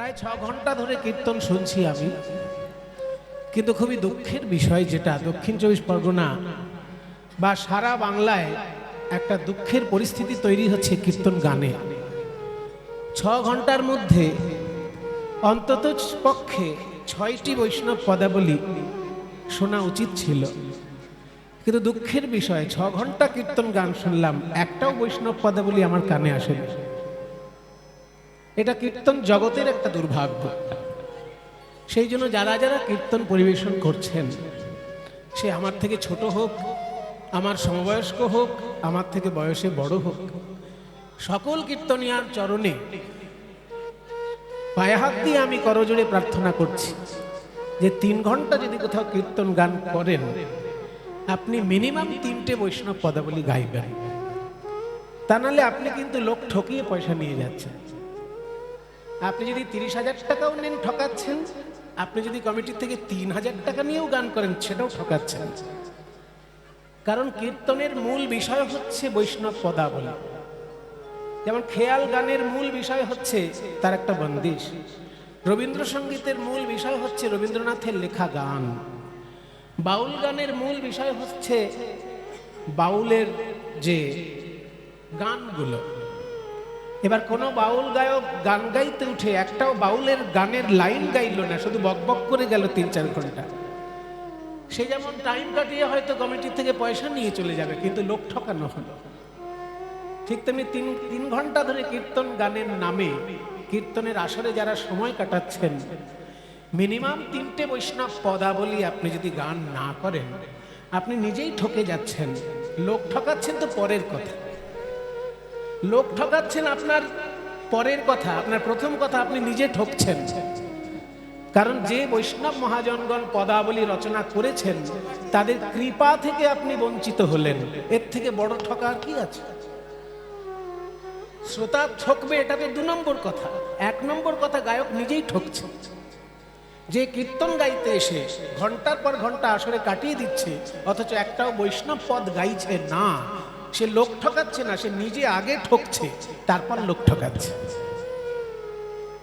প্রায় 6 ঘন্টা ধরে কীর্তন শুনছি আমি, কিন্তু খুবই দুঃখের বিষয় যেটা দক্ষিণ 24 পরগনা বা সারা বাংলায় একটা দুঃখের পরিস্থিতি তৈরি হচ্ছে কীর্তন গানে। 6 ঘন্টার মধ্যে অন্তত পক্ষে 6টি বৈষ্ণব পদাবলী শোনা উচিত ছিল, কিন্তু দুঃখের বিষয় 6 ঘন্টা কীর্তন গান শুনলাম, একটাও বৈষ্ণব পদাবলী আমার কানে আসেনি। এটা কীর্তন জগতের একটা দুর্ভাগ্য। সেই জন্য যারা যারা কীর্তন পরিবেশন করছেন, সে আমার থেকে ছোট হোক, আমার সমবয়স্ক হোক, আমার থেকে বয়সে বড় হোক, সকল কীর্তনিয়ার চরণে পায়ে হাত দিয়ে আমি করজোড়ে প্রার্থনা করছি যে 3 ঘন্টা যদি কোথাও কীর্তন গান করেন, আপনি মিনিমাম 3টে বৈষ্ণব পদাবলী গাইবেন। তা নাহলে আপনি কিন্তু লোক ঠকিয়ে পয়সা নিয়ে যাচ্ছেন। আপনি যদি 30,000 টাকাও নেন, ঠকাচ্ছেন। আপনি যদি কমিটির থেকে 3,000 টাকা নিয়েও গান করেন, সেটাও ঠকাচ্ছেন। কারণ কীর্তনের মূল বিষয় হচ্ছে বৈষ্ণব পদাবলী। যেমন খেয়াল গানের মূল বিষয় হচ্ছে তার একটা বন্দিশ, রবীন্দ্রসঙ্গীতের মূল বিষয় হচ্ছে রবীন্দ্রনাথের লেখা গান, বাউল গানের মূল বিষয় হচ্ছে বাউলের যে গানগুলো। এবার কোনো বাউল গায়ক গান গাইতে উঠে একটাও বাউলের গানের লাইন গাইল না, শুধু বকবক করে গেল 3-4 ঘন্টা। সে যেমন টাইম কাটিয়ে হয়তো কমিটি থেকে পয়সা নিয়ে চলে যাবে, কিন্তু লোক ঠকানো হলো। ঠিক তেমনি 3 ঘন্টা ধরে কীর্তন গানের নামে কীর্তনের আসরে যারা সময় কাটাচ্ছেন, মিনিমাম 3টে বৈষ্ণব পদাবলী আপনি যদি গান না করেন, আপনি নিজেই ঠকে যাচ্ছেন। লোক ঠকাচ্ছেন তো পরের কথা, লোক ঠকাচ্ছেন আপনার পরের কথা, আপনার প্রথম কথা আপনি নিজে ঠকছেন। কারণ যে বৈষ্ণব মহাজনগণ পদাবলী রচনা করেছেন, তাদের কৃপা থেকে আপনি বঞ্চিত হলেন। এর থেকে বড় ঠকার কি আছে? শ্রোতা ঠকবে, এটা তো 2 নম্বর কথা। 1 নম্বর কথা, গায়ক নিজেই ঠকছে। যে কীর্তন গাইতে এসে ঘন্টার পর ঘন্টা আসরে কাটিয়ে দিচ্ছে, অথচ একটাও বৈষ্ণব পদ গাইছে না, সে লোক ঠকাচ্ছে না, সে নিজে আগে ঠকছে, তারপর লোক ঠকাচ্ছে।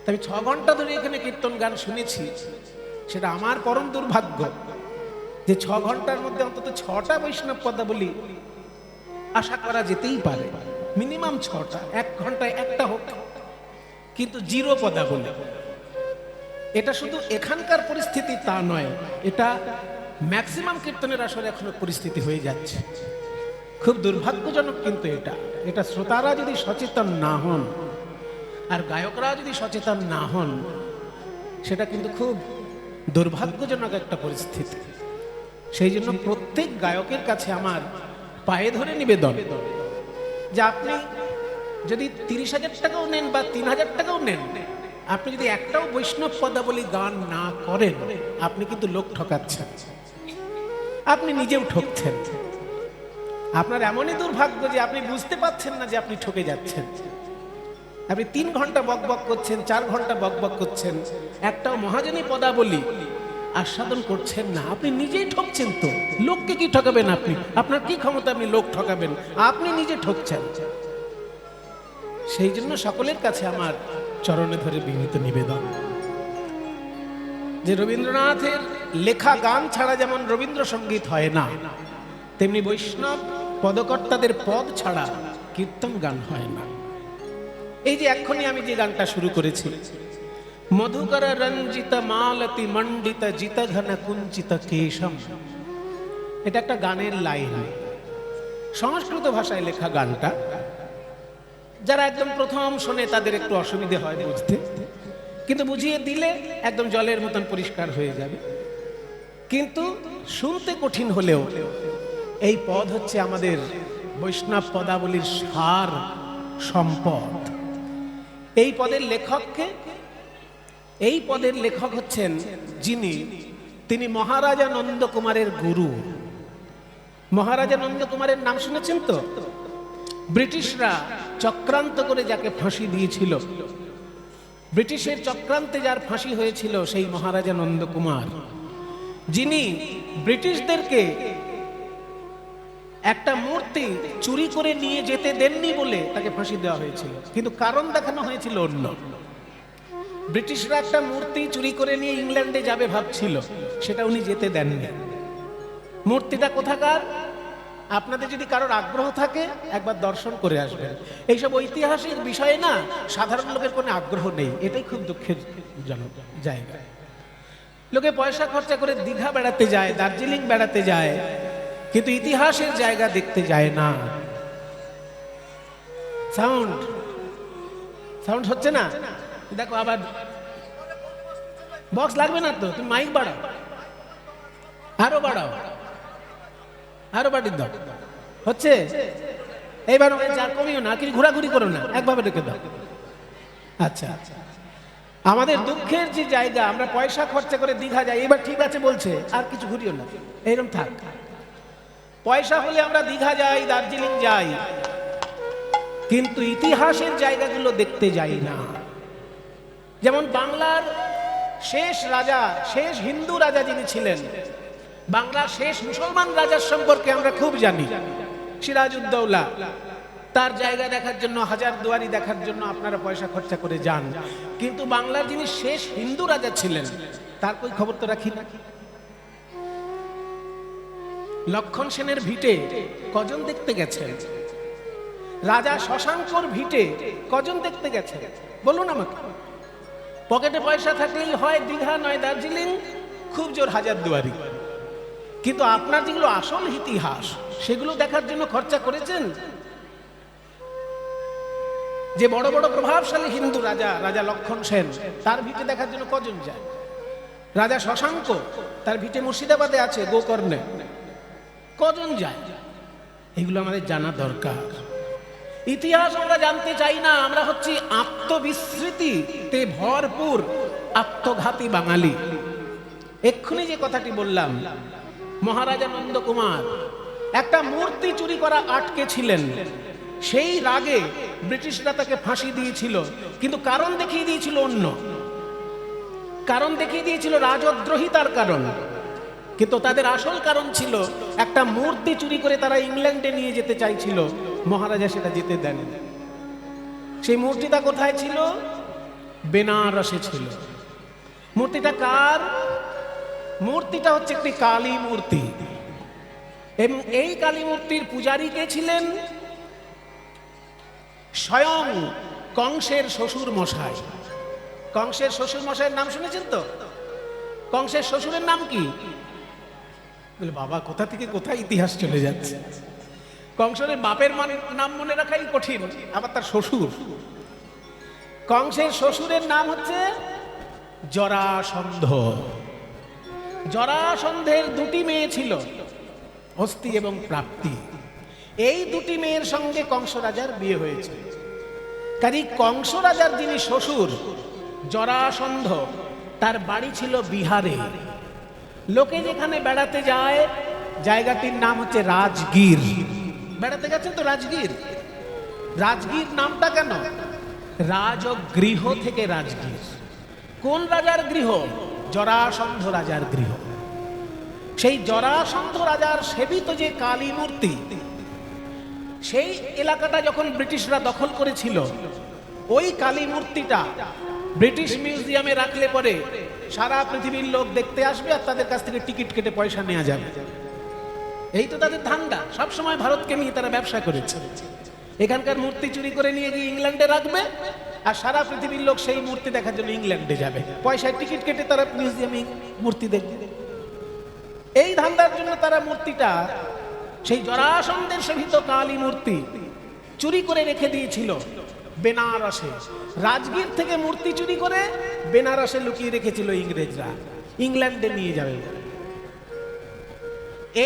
তবে 6 ঘন্টা ধরে এখানে কীর্তন গান শুনেছি, সেটা আমার পরম দুর্ভাগ্য যে 6 ঘন্টার মধ্যে অন্তত 6টা বৈষ্ণব পদাবলী আশা করা যেতেই পারে, মিনিমাম 6টা, 1 ঘন্টায় একটা হোক, কিন্তু 0 পদাবলী। এটা শুধু এখানকার পরিস্থিতি তা নয়, এটা ম্যাক্সিমাম কীর্তনের আসলে এখনো পরিস্থিতি হয়ে যাচ্ছে। খুব দুর্ভাগ্যজনক কিন্তু এটা শ্রোতারা যদি সচেতন না হন আর গায়করা যদি সচেতন না হন, সেটা কিন্তু খুব দুর্ভাগ্যজনক একটা পরিস্থিতি। সেই জন্য প্রত্যেক গায়কের কাছে আমার পায়ে ধরে নিবেদন যে আপনি যদি 30,000 টাকাও নেন বা 3,000 টাকাও নেন, আপনি যদি একটাও বৈষ্ণব পদাবলী গান না করেন, আপনি কিন্তু লোক ঠকাচ্ছেন, আপনি নিজেও ঠকছেন। আপনার এমনই দুর্ভাগ্য যে আপনি বুঝতে পারছেন না যে আপনি ঠকে যাচ্ছেন। আপনি 3 ঘন্টা বকবক করছেন, 4 ঘন্টা বকবক করছেন, একটাও মহাজনী পদাবলী আস্বাদন করছেন না, আপনি নিজেই ঠকছেন। তো লোককে কি ঠকাবেন আপনি? আপনার কি ক্ষমতা আপনি লোক ঠকাবেন? আপনি নিজে ঠকছেন। সেই জন্য সকলের কাছে আমার চরণে ধরে বিনীত নিবেদন যে রবীন্দ্রনাথের লেখা গান ছাড়া যেমন রবীন্দ্রসঙ্গীত হয় না, তেমনি বৈষ্ণব পদকর্তাদের পদ ছাড়া কীর্তন গান হয় না। এই যে এক্ষুনি আমি যে গানটা শুরু করেছি, মধুকর রঞ্জিত মালতি মণ্ডিত জিত ঘন কুঞ্চিত কেশম, এটা একটা গানের লাইন, সংস্কৃত ভাষায় লেখা গানটা। যারা একদম প্রথম শোনে তাদের একটু অসুবিধে হয় বুঝতে, কিন্তু বুঝিয়ে দিলে একদম জলের মতন পরিষ্কার হয়ে যাবে। কিন্তু শুনতে কঠিন হলেও এই পদ হচ্ছে আমাদের বৈষ্ণব পদাবলীর সার সম্পদ। এই পদের লেখক হচ্ছেন তিনি মহারাজা নন্দ কুমারের গুরু। মহারাজা নন্দ কুমারের নাম শুনেছেন তো? ব্রিটিশরা চক্রান্ত করে যাকে ফাঁসি দিয়েছিল, ব্রিটিশের চক্রান্তে যার ফাঁসি হয়েছিল, সেই মহারাজা নন্দ কুমার, যিনি ব্রিটিশদেরকে একটা মূর্তি চুরি করে নিয়ে যেতে দেননি বলে তাকে ফাঁসি দেওয়া হয়েছিল, কিন্তু কারণ দেখানো হয়েছিল অন্য। ব্রিটিশরা একটা মূর্তি চুরি করে নিয়ে ইংল্যান্ডে যাবে ভাবছিল, সেটা উনি যেতে দেননি। মূর্তিটা কোথাকার? আপনাদের যদি কারোর আগ্রহ থাকে একবার দর্শন করে আসবেন। এইসব ঐতিহাসিক বিষয়ে না সাধারণ লোকের কোনো আগ্রহ নেই, এটাই খুব দুঃখের জনক জায়গা। লোকে পয়সা খরচা করে দীঘা বেড়াতে যায়, দার্জিলিং বেড়াতে যায়, কিন্তু ইতিহাসের জায়গা দেখতে যায় না। সাউন্ড সাউন্ড হচ্ছে না, দেখো আবার বক্স লাগবে না তো, তুমি মাইক বাড়াও, আরো বাড়াও, আরো বাড়িয়ে দাও। হচ্ছে এইবার যার কমিও না, কিছু ঘোরাঘুরি করো না, একভাবে রেখে দাও। আচ্ছা, আমাদের দুঃখের যে জায়গা, আমরা পয়সা খরচা করে দীঘা যাই, এবার ঠিক আছে বলছে আর কিছু ঘুরিও না, এইরকম থাক। পয়সা হলে আমরা দীঘা যাই, দার্জিলিং যাই, কিন্তু ইতিহাসের জায়গাগুলো দেখতে যাই না। যেমন বাংলার শেষ রাজা, শেষ হিন্দু রাজা যিনি ছিলেন, বাংলার শেষ মুসলমান রাজার সম্পর্কে আমরা খুব জানি, সিরাজউদ্দৌলা। তার জায়গা দেখার জন্য, হাজারদুয়ারি দেখার জন্য আপনারা পয়সা খরচা করে যান, কিন্তু বাংলার যিনি শেষ হিন্দু রাজা ছিলেন তার কই খবর তো রাখি না। লক্ষণ সেনের ভিটে কজন দেখতে গেছেন? রাজা শশাঙ্কর ভিটে কজন দেখতে গেছেন বলুন আমাকে? পকেটে পয়সা থাকলেই হয় দীঘা, নয় দার্জিলিং, খুব জোর হাজারদুয়ারি। কিন্তু আপনার যেগুলো আসল ইতিহাস সেগুলো দেখার জন্য খরচা করেছেন? যে বড় বড় প্রভাবশালী হিন্দু রাজা, রাজা লক্ষণ সেন, তার ভিটে দেখার জন্য কজন যায়? রাজা শশাঙ্ক, তার ভিটে মুর্শিদাবাদে আছে, গোকর্ণে, কজন যায়? এগুলো আমাদের জানা দরকার। ইতিহাস আমরা জানতে চাই না, আমরা হচ্ছি আত্মবিস্মৃতিতে ভরপুর আত্মঘাতী বাঙালি। এক্ষুনি যে কথাটি বললাম, মহারাজা নন্দকুমার একটা মূর্তি চুরি করা আটকে ছিলেন, সেই রাগে ব্রিটিশরা তাকে ফাঁসি দিয়েছিল, কিন্তু কারণ দেখিয়ে দিয়েছিল অন্য, কারণ দেখিয়ে দিয়েছিল রাজদ্রোহিতার কারণ। কিন্তু তাদের আসল কারণ ছিল একটা মূর্তি চুরি করে তারা ইংল্যান্ডে নিয়ে যেতে চাইছিল, মহারাজা সেটা যেতে দেন। সেই মূর্তিটা কোথায় ছিল? বেনারসে ছিল। মূর্তিটা কার? মূর্তিটা হচ্ছে একটি কালী মূর্তি, এবং এই কালী মূর্তির পূজারী কে ছিলেন? স্বয়ং কংসের শ্বশুর মশাই। কংসের শ্বশুর মশাইয়ের নাম শুনেছেন তো? কংসের শ্বশুরের নাম কি? বলে বাবা, কোথা থেকে কোথায় ইতিহাস চলে যাচ্ছে। কংসের বাপের নাম মনে রাখাই কঠিন, আবার তার শ্বশুর। কংসের শ্বশুরের নাম হচ্ছে জরাসন্ধ। জরাসন্ধের দুটি মেয়ে ছিল, হস্তি এবং প্রাপ্তি। এই দুটি মেয়ের সঙ্গে কংস রাজার বিয়ে হয়েছে। কাজেই কংস রাজার যিনি শ্বশুর জরাসন্ধ, তার বাড়ি ছিল বিহারে। লোকে যেখানে বেড়াতে যায়, জায়গাটির নাম হচ্ছে রাজগীর। বেড়াতে গেছেন তো রাজগীর? রাজগীর নামটা কেন? রাজগৃহ থেকে রাজগীর। কোন রাজার গৃহ? জরাসন্ধ রাজার গৃহ। সেই জরাসন্ধ রাজার সেবিত যে কালী মূর্তি, সেই এলাকাটা যখন ব্রিটিশরা দখল করেছিল, ওই কালী মূর্তিটা ব্রিটিশ মিউজিয়ামে রাখলে পরে সারা পৃথিবীর লোক দেখতে আসবে, আর তাদের কাছ থেকে টিকিট কেটে পয়সা নেওয়া যাবে। এই তো তাদের ধান্দা, সবসময় ভারতকে নিয়ে তারা ব্যবসা করেছে। এখানকার মূর্তি চুরি করে নিয়ে গিয়ে ইংল্যান্ডে রাখবে, আর সারা পৃথিবীর লোক সেই মূর্তি দেখার জন্য ইংল্যান্ডে যাবে, পয়সায় টিকিট কেটে তারা মিউজিয়ামে মূর্তি দেখবে। এই ধান্দার জন্য তারা মূর্তিটা, সেই জরাসন্ধের সেবিত কালী মূর্তি চুরি করে রেখে দিয়েছিল বেনারসে। রাজগীর থেকে মূর্তি চুরি করে বেনারসে লুকিয়ে রেখেছিল ইংরেজরা, ইংল্যান্ডে নিয়ে যাবে।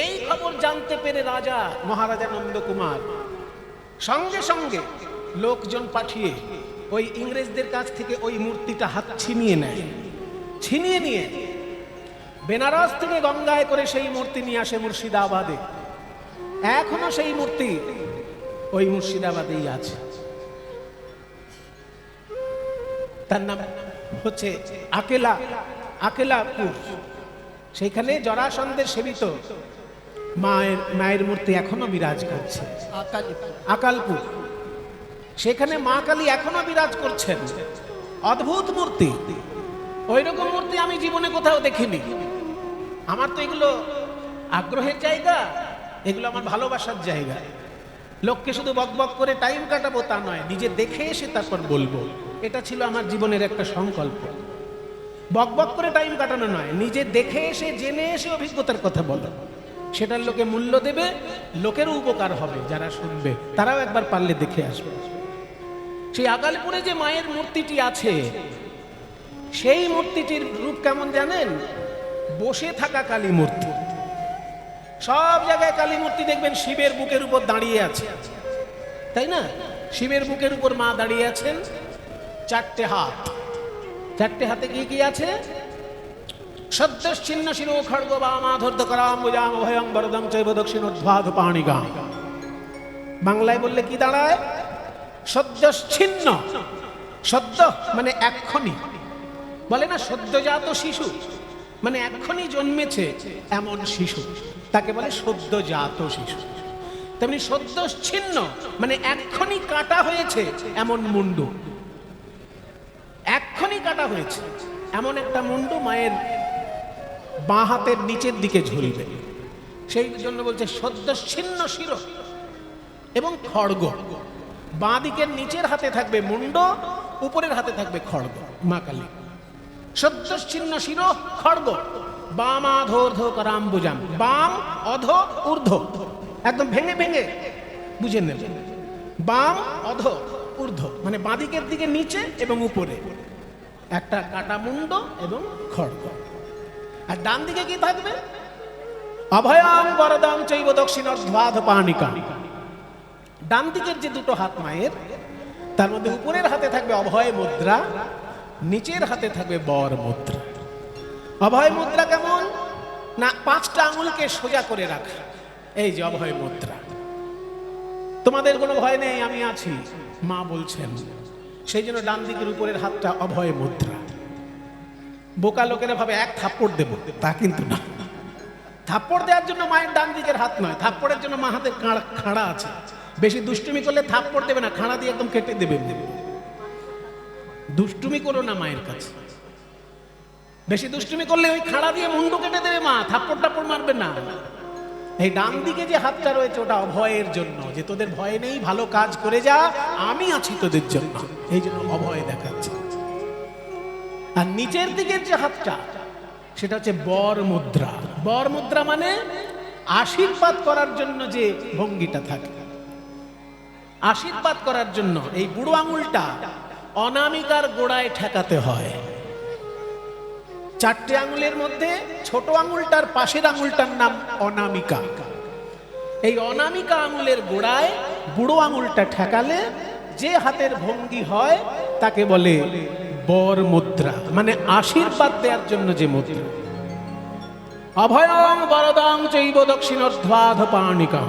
এই খবর জানতে পেরে রাজা, মহারাজা নন্দকুমার সঙ্গে সঙ্গে লোকজন পাঠিয়ে ওই ইংরেজদের কাছ থেকে ওই মূর্তিটা হাত ছিনিয়ে নেয়। ছিনিয়ে নিয়ে বেনারস থেকে গঙ্গায় করে সেই মূর্তি নিয়ে আসে মুর্শিদাবাদে। এখনো সেই মূর্তি ওই মুর্শিদাবাদেই আছে। তার নাম হচ্ছে আকেলাপুর। সেইখানে জরাসন্ধের সেবিত মায়ের মূর্তি এখনো বিরাজ করছে। আকালপুর, সেখানে মা কালী এখনো বিরাজ করছেন। অদ্ভুত মূর্তি। ওই রকম মূর্তি আমি জীবনে কোথাও দেখিনি। আমার তো এগুলো আগ্রহের জায়গা, এগুলো আমার ভালোবাসার জায়গা। লোককে শুধু বকবক করে টাইম কাটাবো তা নয়, নিজে দেখে এসে তারপর বলবো। এটা ছিল আমার জীবনের একটা সংকল্প। বকবক করে টাইম কাটানো নয়, নিজে দেখে এসে জেনে এসে অভিজ্ঞতার কথা বলো। সেটার লোকে মূল্য দেবে, লোকেরও উপকার হবে, যারা শুনবে তারাও একবার পারলে দেখে আসবে। সেই আকালপুরে যে মায়ের মূর্তিটি আছে, সেই মূর্তিটির রূপ কেমন জানেন? বসে থাকা কালী মূর্তি। সব জায়গায় কালী মূর্তি দেখবেন শিবের বুকের উপর দাঁড়িয়ে আছে, তাই না? শিবের বুকের উপর মা দাঁড়িয়ে আছেন, চারটে হাত। চারটে হাতে কি কি আছে? সদ্যশ্চিন্ন শিরো খড়গ বামাধর্ত করাম্বুজাম ভয়ং বরদং চৈব দক্ষিণোদ্ধ্বাদ পাণিগাম। বাংলায় বললে কি দাঁড়ায়? সদ্যশ্চিন্ন। সদ্য মানে এক্ষণি, বলে না সদ্যজাত শিশু, মানে এক্ষণি জন্মেছে এমন শিশু, তাকে বলে সদ্যজাত শিশু। তেমনি সদ্যচ্ছিন্ন মানে এক্ষণি কাটা হয়েছে এমন মুন্ডু, এক্ষণি কাটা হয়েছে এমন একটা মুন্ডু মায়ের বাঁ হাতের নিচের দিকে ঝুলবে। সেই জন্য বলছে সদ্যচ্ছিন্ন শির এবং খড়গ। বাঁ দিকের নিচের হাতে থাকবে মুন্ড, উপরের হাতে থাকবে খড়গ। মা কালী সদ্যচ্ছিন্ন শির খড়গ, বামাধোর্ধ করাম্বুজাম। বাম অধ ঊর্ধ্ব, একদম ভেঙে ভেঙে বুঝে নেবেন। বাম অধ ঊর্ধ্ব মানে বাঁদিকের দিকে নিচে এবং উপরে একটা কাটা মুন্ড এবং খড়গ। আর ডান দিকে কি থাকবে? অভয়াং বরদাং চৈব দক্ষিণোদ্ধ্বাদ পাণিকাম। ডান দিকের যে দুটো হাত মায়ের, তার মধ্যে উপরের হাতে থাকবে অভয় মুদ্রা, নিচের হাতে থাকবে বর মুদ্রা। অভয় মুদ্রা কেমন না? 5টা আঙুলকে সোজা করে রাখা, এই যে অভয় মুদ্রা। তোমাদের কোনো ভয় নেই, আমি আছি, মা বলছেন। সেই জন্য ডান দিকের উপরের হাতটা অভয় মুদ্রা। বোকা লোকেরা ভাবে এক থাপ্পড় দেব, তা কিন্তু না। থাপ্পড় দেওয়ার জন্য মায়ের ডান দিকের হাত নয়, থাপ্পড়ের জন্য মা হাতের খাড়া আছে। বেশি দুষ্টুমি করলে থাপ্পড় দেবে না, খাড়া দিয়ে একদম কেটে দেবে। দুষ্টুমি করো না মায়ের কাছে, বেশি দুষ্টুমি করলে ওই খাড়া দিয়ে মুন্ডু কেটে দেবে মা, থাপ্পড় টাপ্পড় মারবে না। এই ডান দিকে যে হাতটা রয়েছে ওটা অভয়ের জন্য, যে তোদের ভয় নেই, ভালো কাজ করে যা, আমি আছি তোদের জন্য, এই জন্য অভয় দেখাচ্ছে। আর নিচের দিকের যে হাতটা সেটা হচ্ছে বর মুদ্রা। বর মুদ্রা মানে আশীর্বাদ করার জন্য যে ভঙ্গিটা থাকে, আশীর্বাদ করার জন্য এই বুড়ো আঙুলটা অনামিকার গোড়ায় ঠেকাতে হয়। 4টে আঙুলের মধ্যে ছোট আঙুলটার পাশের আঙুলটার নাম অনামিকা। এই অনামিকা আঙুলের গোড়ায় বুড়ো আঙুলটা ঠেকালে যে হাতের ভঙ্গি হয় তাকে বলে বর মুদ্রা, মানে আশীর্বাদ দেওয়ার জন্য যে মুদ্রা। অভয়ং বরদং চৈব দক্ষিণোদ্ধ্বাদ পাণিকাম।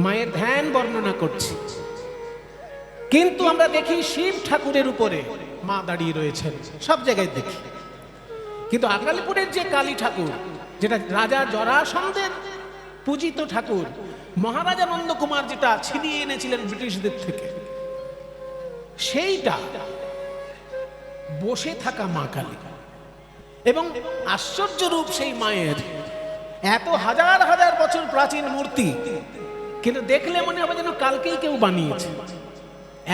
মায়ের ধ্যান বর্ণনা করছি, কিন্তু আমরা দেখি শিব ঠাকুরের উপরে মা দাঁড়িয়ে রয়েছেন, সব জায়গায় দেখি। কিন্তু আকালপুরের যে কালী ঠাকুর, যেটা রাজা জরাসন্ধের পূজিত ঠাকুর, মহারাজা নন্দকুমার যেটা ছিনিয়ে এনেছিলেন ব্রিটিশদের থেকে, সেইটা বসে থাকা মা কালী। এবং আশ্চর্য রূপ সেই মায়ের, এত হাজার হাজার বছর প্রাচীন মূর্তি, কিন্তু দেখলে মনে হবে যেন কালকেই কেউ বানিয়েছে,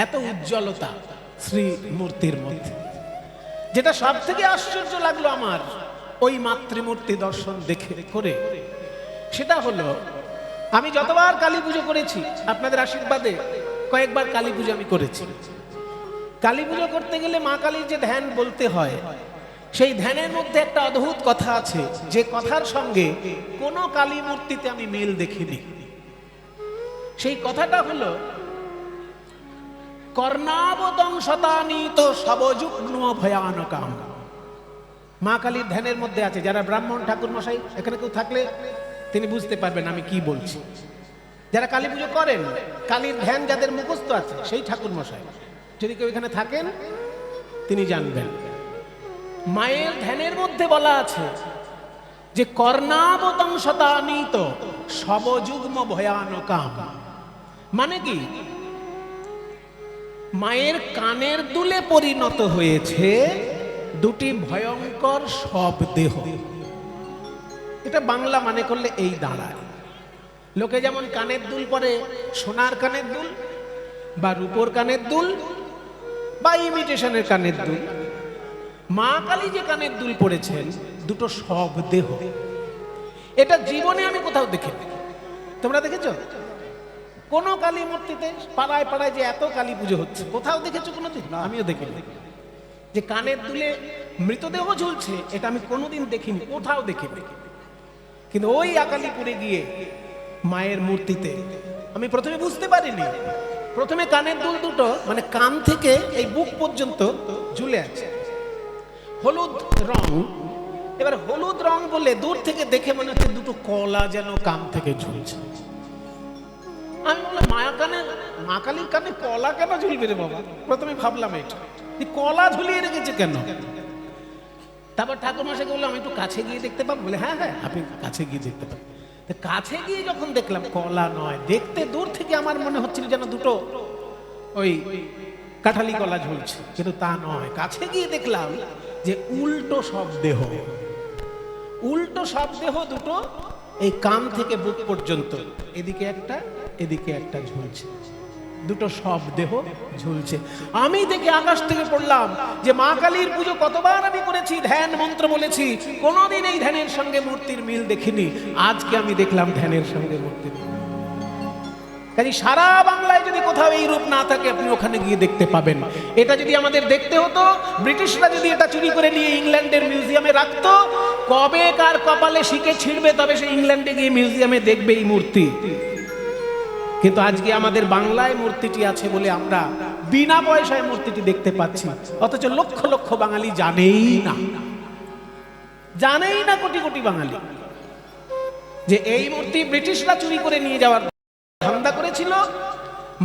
এত উজ্জ্বলতা শ্রী মূর্তির মধ্যে। যেটা সব থেকে আশ্চর্য লাগলো আমার ওই মাতৃমূর্তি দর্শন দেখে করে, সেটা হলো আমি যতবার কালী পুজো করেছি আপনাদের আশীর্বাদে, কয়েকবার কালী পুজো আমি করেছি। কালী পুজো করতে গেলে মা কালীর যে ধ্যান বলতে হয়, সেই ধ্যানের মধ্যে একটা অদ্ভুত কথা আছে, যে কথার সঙ্গে কোনো কালী মূর্তিতে আমি মিল দেখিনি। সেই কথাটা হলো কর্ণাবতং শতানীত সবযুগ্ন ভয়ানকাম। মা কালীর ধ্যানের মধ্যে আছে, যারা ব্রাহ্মণ ঠাকুর মশাই এখানে কেউ থাকলে তিনি বুঝতে পারবেন আমি কি বলছি। যারা কালী পুজো করেন, কালীর ধ্যান যাদের মুখস্থ আছে, সেই ঠাকুর মশাই যদি কেউ এখানে থাকেন তিনি জানবেন। মায়ের ধ্যানের মধ্যে বলা আছে যে কর্ণাবতং শতানীত সবযুগ্ম ভয়ানকাম, মানে কি মায়ের কানের দুলে পরিণত হয়েছে দুটি ভয়ঙ্কর সব দেহ। এটা বাংলা মানে করলে এই দাঁড়ায়। লোকে যেমন কানের দুল পরে সোনার কানের দুল বা রূপোর কানের দুল বা ইমিটেশনের কানের দুল, মা কালী যে কানের দুল পরেছেন দুটো সব দেহ। এটা জীবনে আমি কোথাও দেখিনি। তোমরা দেখেছো কোন কালী মূর্তিতে? পাড়ায় পাড়ায় যে এত কালী পুজো হচ্ছে, কোথাও দেখেছো কোনোদিন? আমিও দেখিনি। যে কানের দুলে মৃতদেহ ঝুলছে এটা আমি কোনোদিন দেখিনি, কোথাও দেখিনি। কিন্তু ওই আকালিপুরে গিয়ে মায়ের মূর্তিতে আমি প্রথমে বুঝতে পারিনি। প্রথমে কানের দুল দুটো মানে কান থেকে এই বুক পর্যন্ত ঝুলে আছে, হলুদ রং। এবার হলুদ রং বলে দূর থেকে দেখে মনে হচ্ছে দুটো কলা যেন কান থেকে ঝুলছে। আমি বললাম মা কালীর কানে কলা কেন ঝুলবে রে বাবা? প্রথমে ভাবলাম এটা কলা ঝুলিয়ে রেখেছে কেন। তারপর ঠাকুরমশাইকে বললাম আমি একটু কাছে গিয়ে দেখতে পাবো? বলে হ্যাঁ হ্যাঁ আপনি কাছে গিয়ে দেখতে পাবেন। কাছে গিয়ে যখন দেখলাম কলা নয়, দেখতে দূর থেকে আমার মনে হচ্ছিল যেন দুটো ওই কাঁঠালি কলা ঝুলছে, কিন্তু তা নয়। কাছে গিয়ে দেখলাম যে উল্টো সব দেহ, উল্টো সব দেহ দুটো এই কান থেকে বুক পর্যন্ত, এদিকে একটা এদিকে একটা ঝুলছে, দুটো সব দেহ ঝুলছে। আমি দেখে আকাশ থেকে পড়লাম যে মা কালীর পুজো কতবার আমি করেছি, ধ্যান মন্ত্র বলেছি, কোনোদিন এই ধ্যানের সঙ্গে মূর্তির মিল দেখিনি। আজকে আমি দেখলাম ধ্যানের সঙ্গে মূর্তির মিল। কাজে সারা বাংলায় যদি কোথাও এই রূপ না থাকে আপনি ওখানে গিয়ে দেখতে পাবেন। এটা যদি আমাদের দেখতে হতো, ব্রিটিশরা যদি এটা চুরি করে নিয়ে ইংল্যান্ডের মিউজিয়ামে রাখতো, কবে কার কপালে শিকে ছিঁড়বে তবে সে ইংল্যান্ডে গিয়ে মিউজিয়ামে দেখবে এই মূর্তি। কিন্তু আজকে আমাদের বাংলায় মূর্তিটি আছে বলে আমরা বিনা পয়সায় মূর্তিটি দেখতে পাচ্ছি, অথচ লক্ষ লক্ষ বাঙালি জানেই না কোটি কোটি বাঙালি যে এই মূর্তি ব্রিটিশরা চুরি করে নিয়ে যাওয়ার ধান্দা করেছিল।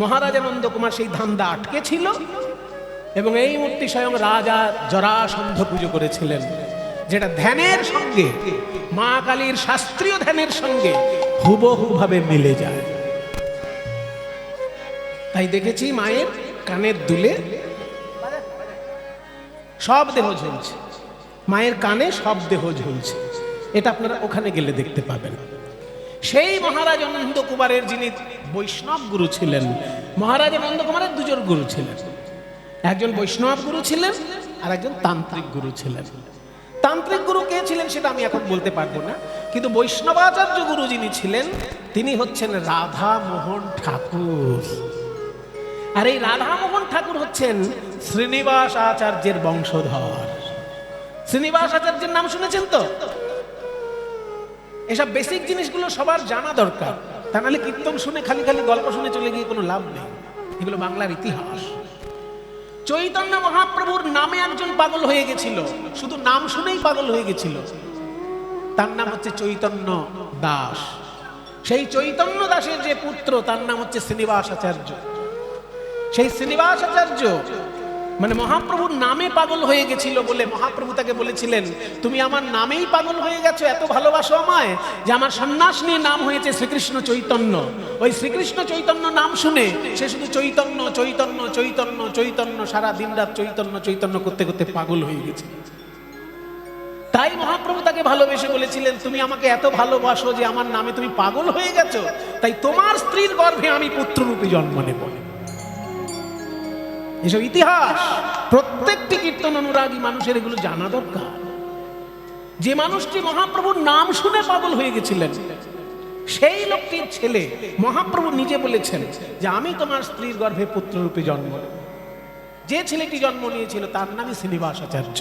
মহারাজা নন্দকুমার সেই ধান্দা আটকে ছিল এবং এই মূর্তি স্বয়ং রাজা জরাসন্ধ পুজো করেছিলেন, যেটা ধ্যানের সঙ্গে, মা কালীর শাস্ত্রীয় ধ্যানের সঙ্গে হুবহু ভাবে মিলে যায়। তাই দেখেছি মায়ের কানের দুলে সব দেহ ঝুলছে, মায়ের কানে সব দেহ ঝুলছে। এটা আপনারা ওখানে গেলে দেখতে পাবেন। সেই মহারাজ নন্দকুমারের যিনি বৈষ্ণব গুরু ছিলেন, মহারাজ নন্দকুমারের দুজন গুরু ছিলেন, একজন বৈষ্ণব গুরু ছিলেন আর একজন তান্ত্রিক গুরু ছিলেন। তান্ত্রিক গুরু কে ছিলেন সেটা আমি এখন বলতে পারবো না, কিন্তু বৈষ্ণবাচার্য গুরু যিনি ছিলেন তিনি হচ্ছেন রাধা মোহন ঠাকুর। আর এই রাধা মোহন ঠাকুর হচ্ছেন শ্রীনিবাস আচার্যের বংশধর। শ্রীনিবাস আচার্যের নাম শুনেছেন তো? এসব বেসিক জিনিসগুলো সবার জানা দরকার, তা নাহলে কীর্তন শুনে খালি খালি গল্প শুনে চলে গিয়ে কোনো লাভ নেই। এগুলো বাংলার ইতিহাস। চৈতন্য মহাপ্রভুর নামে একজন পাগল হয়ে গেছিল, শুধু নাম শুনেই পাগল হয়ে গেছিল। তার নাম হচ্ছে চৈতন্য দাস। সেই চৈতন্য দাসের যে পুত্র তার নাম হচ্ছে শ্রীনিবাস আচার্য। সেই শ্রীনিবাস আচার্য মানে মহাপ্রভুর নামে পাগল হয়ে গেছিল বলে মহাপ্রভু তাকে বলেছিলেন, তুমি আমার নামেই পাগল হয়ে গেছো, এত ভালোবাসো আমায় যে আমার সন্ন্যাস নিয়ে নাম হয়েছে শ্রীকৃষ্ণ চৈতন্য। ওই শ্রীকৃষ্ণ চৈতন্য নাম শুনে সে শুধু চৈতন্য চৈতন্য চৈতন্য চৈতন্য সারা দিন রাত চৈতন্য চৈতন্য করতে করতে পাগল হয়ে গেছে। তাই মহাপ্রভু তাকে ভালোবেসে বলেছিলেন, তুমি আমাকে এত ভালোবাসো যে আমার নামে তুমি পাগল হয়ে গেছো, তাই তোমার স্ত্রীর গর্ভে আমি পুত্ররূপী জন্ম নেব। এসব ইতিহাস প্রত্যেকটি কীর্তন অনুরাগী মানুষের এগুলো জানা দরকার। যে মানুষটি মহাপ্রভুর নাম শুনে পাগল হয়ে গেছিলেন সেই লোকটির ছেলে মহাপ্রভু নিজে বলেছেন যে আমি তোমার স্ত্রীর গর্ভে পুত্ররূপে জন্ম নেব। যে ছেলেটি জন্ম নিয়েছিল তার নামই শ্রীনিবাস আচার্য।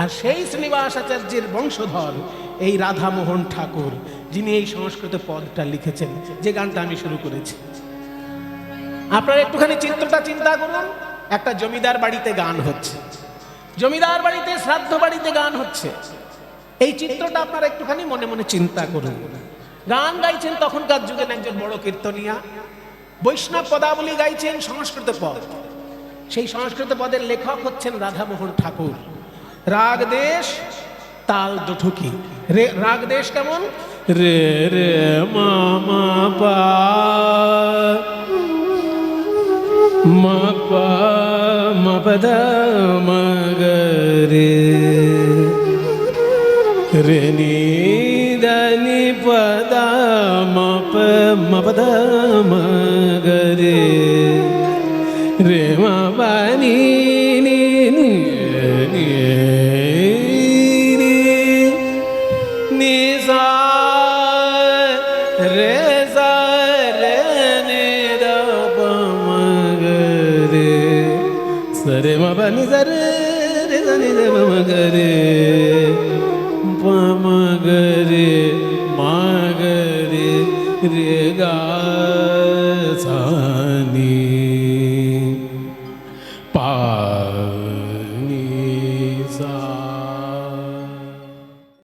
আর সেই শ্রীনিবাস আচার্যের বংশধর এই রাধামোহন ঠাকুর, যিনি এই সংস্কৃত পদটা লিখেছেন, যে গানটা আমি শুরু করেছি। আপনারা একটুখানি চিত্রটা চিন্তা করুন। একটা জমিদার বাড়িতে গান হচ্ছে, জমিদার বাড়িতে শ্রাদ্ধ বাড়িতে গান হচ্ছে। এই চিত্রটা আপনারা একটুখানি মনে মনে চিন্তা করুন। গান গাইছেন তখনকার যুগের একজন বড় কীর্তনিয়া, বৈষ্ণব পদাবলী গাইছেন সংস্কৃত পদ। সেই সংস্কৃত পদের লেখক হচ্ছেন রাধামোহন ঠাকুর। রাগ দেশ তাল দুঠুকি। রাগ দেশ কেমন? রে রে মা মা পা মা পা মা পা ধা মা গা रे रे नी दा नी पदा म प म पद म ग रे म प नी नी नी नी नी सा रे सा रे नी दा प म ग रे सरे म प नि सा रे रे सा नि दा प म ग रे प म ग रे म ग रे रे गा सा